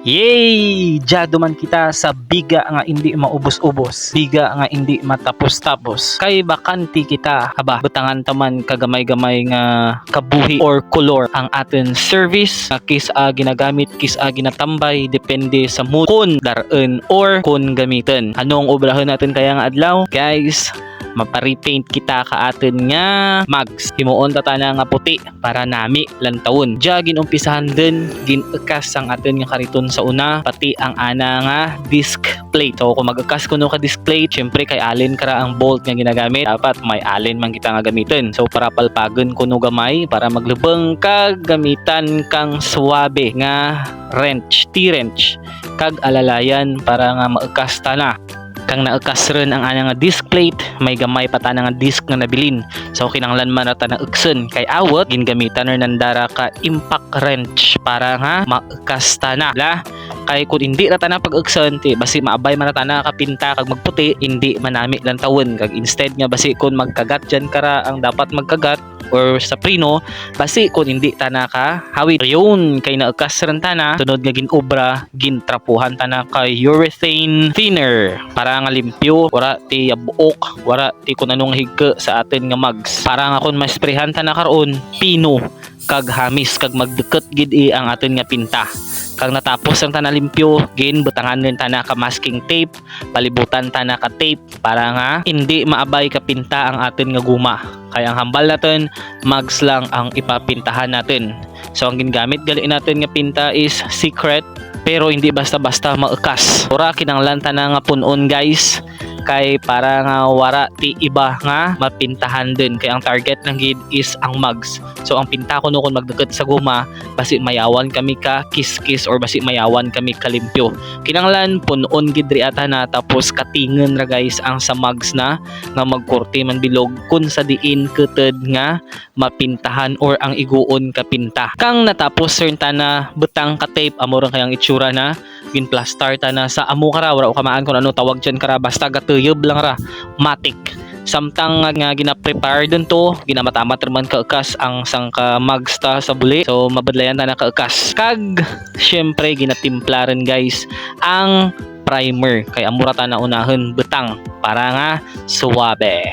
Yay! Diyado man kita sa biga nga hindi maubos-ubos, biga nga hindi matapos-tapos. Kay bakanti kita, aba, butangan taman kagamay-gamay nga kabuhi or kolor ang atin service nga kisa ginagamit, kisa ginatambay, depende sa mood kun darun or kun gamitin. Anong obrahan natin kaya nga adlaw? Guys, maparipaint kita ka atin nga mugs. Himuon tatana nga puti para nami lantawon. Diya ginumpisahan din ginekas ang atin nga kariton sa una pati ang ana nga disc plate. So kung mag-akas kuno ka disc plate, syempre kay alin kara ang bolt nga ginagamit, dapat may alin man kita nga gamitin. So para palpagon kuno gamay para maglubeng kag gamitan kang suwabe nga wrench, T-wrench kag alalayan para nga maakas ta na. Kang naakas rin ang ana nga disc plate, may gamay pa ta nga disc nga nabilin. So kinanglan man ta na ukson kay awot gingamitan rin nandara ka impact wrench para nga maakas ta na. Kay kung hindi ra ta na pag-ukson, basi maabay man ta na kapinta kag magputi, hindi manami lang tawon. Kag instead nga basi kung magkagat dyan kara ang dapat magkagat or sa prino, basi kung hindi ta na ka hawit yun kay naakas rin ta na, tunod nga ginobra gintrapuhan ta na kay urethane thinner para nga limpyo, wala ti buok, wala ti kung anong higke sa atin nga mugs. Para nga kung masprehan ta na karon pino kag hamis kag magdeket gid ang atin nga pinta. Kag natapos ang tana limpyo, gin butangan din tana ka masking tape, palibutan tana ka tape para nga hindi maabay ka pinta ang atin nga guma. Kaya ang hambal natin, mugs lang ang ipapintahan natin. So ang gingamit gali natin nga pinta is secret, pero hindi basta-basta maakas. Ora kinanglan tana nga punon guys, kay para nga wara ti iba nga mapintahan din, kay ang target ng gid is ang mugs. So ang pinta ko no kung magdeket sa guma, basi mayawan kami ka kiss-kiss or basi mayawan kami kalimpyo. Kinanglan punon gid ri ata na, tapos katingan ra guys ang sa mugs na nga magkurti man bilog kun sa diin keted nga mapintahan or ang iguon ka pinta. Kang natapos rin ta na butang ka tape, amo rin kayang itsura na ginplastar ta na sa amo kara, wala ko kamaan kung ano tawag dyan kara, basta gatuyab lang ra, matic. Samtang nga gina-prepare dun to, ginamatamat naman kaukas ang sangka mugs ta sa buli. So mabadlayan ta na kaukas. Kag syempre ginatimpla rin guys ang primer, kay amura ta na unahon butang para nga suwabe.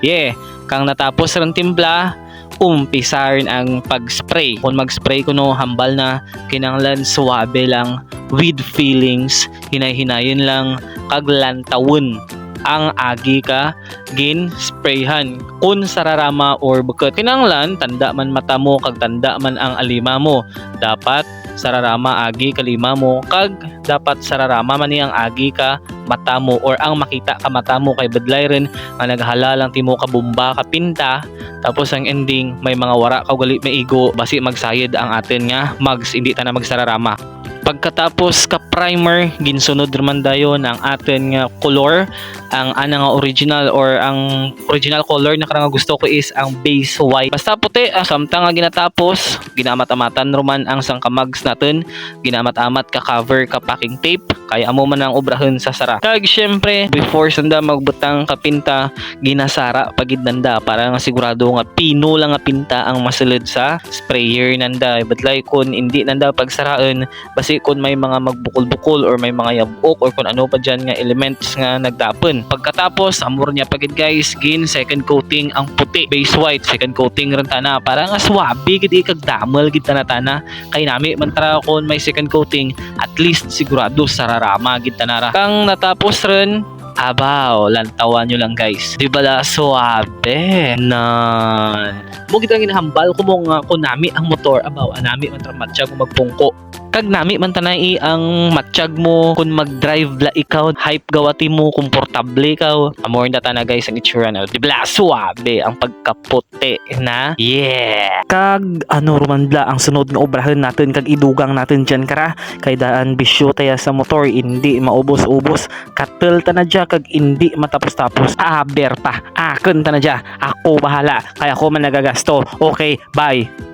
Yeah, kang natapos rin timpla, umpisa rin ang pag-spray. Kung mag-spray kuno hambal na, kinanglan suwabe lang with feelings, hinay-hinayin lang kag lantawon ang agi ka gin sprayhan kun sararama or buket. Kinanglan tanda man mata mo kag tanda man ang alima mo, dapat sararama agi kalima mo kag dapat sararama man ni ang agi ka mata mo or ang makita ka mata mo, kay badlay rin nga naghala lang timo ka bomba ka pinta, tapos ang ending may mga wara ka gali maigo, basi magsayad ang atin nga mugs, hindi ta na magsararama. Pagkatapos ka primer, ginsunod naman dayon ang atin nga color, ang ana nga original or ang original color na karang gusto ko is ang base white. Basta puti, samtang nga ginatapos, ginamat-amatan roman ang sangkamags natin, ginamat-amat ka cover ka packing tape, kaya amo man ang obrahon sa sara. Kag syempre, before sanda magbutang ka pinta, ginasara pagid nanda para nga sigurado nga pino lang nga pinta ang masulod sa sprayer nanda. Badlay kun hindi nanda pagsaraan, basi kung may mga magbukol-bukol or may mga yabok or kung ano pa dyan nga elements nga nagdapon. Pagkatapos, amor niya pagid guys, gin second coating ang puti, base white, second coating rin tana para nga swabe gid kag damel gid tana kay nami man tara kung may second coating, at least sigurado sararama gid tanara. Kang natapos rin, abaw, lantawan nyo lang guys, di bala suabe nan mo kita ginahambal ko mo nga kung nami ang motor, abaw anami man tra matcha kung magpungko kag nami man tanay ang matsyag mo kung mag-drive la ikaw, hype gawati mo, komportable ikaw, amor na tana guys ang itsura na, di bala suabe ang pagkaputi na. Yeah, kag ano rumandla ang sunod nga obrahan natin, kag idugang natin dyan kara, kay daan bisyo taya sa motor, hindi maubos-ubos, katel ta na dya kag hindi matapos-tapos, aber pa akon ta na dya, ako bahala, kaya ako man nagagasto. Okay, bye.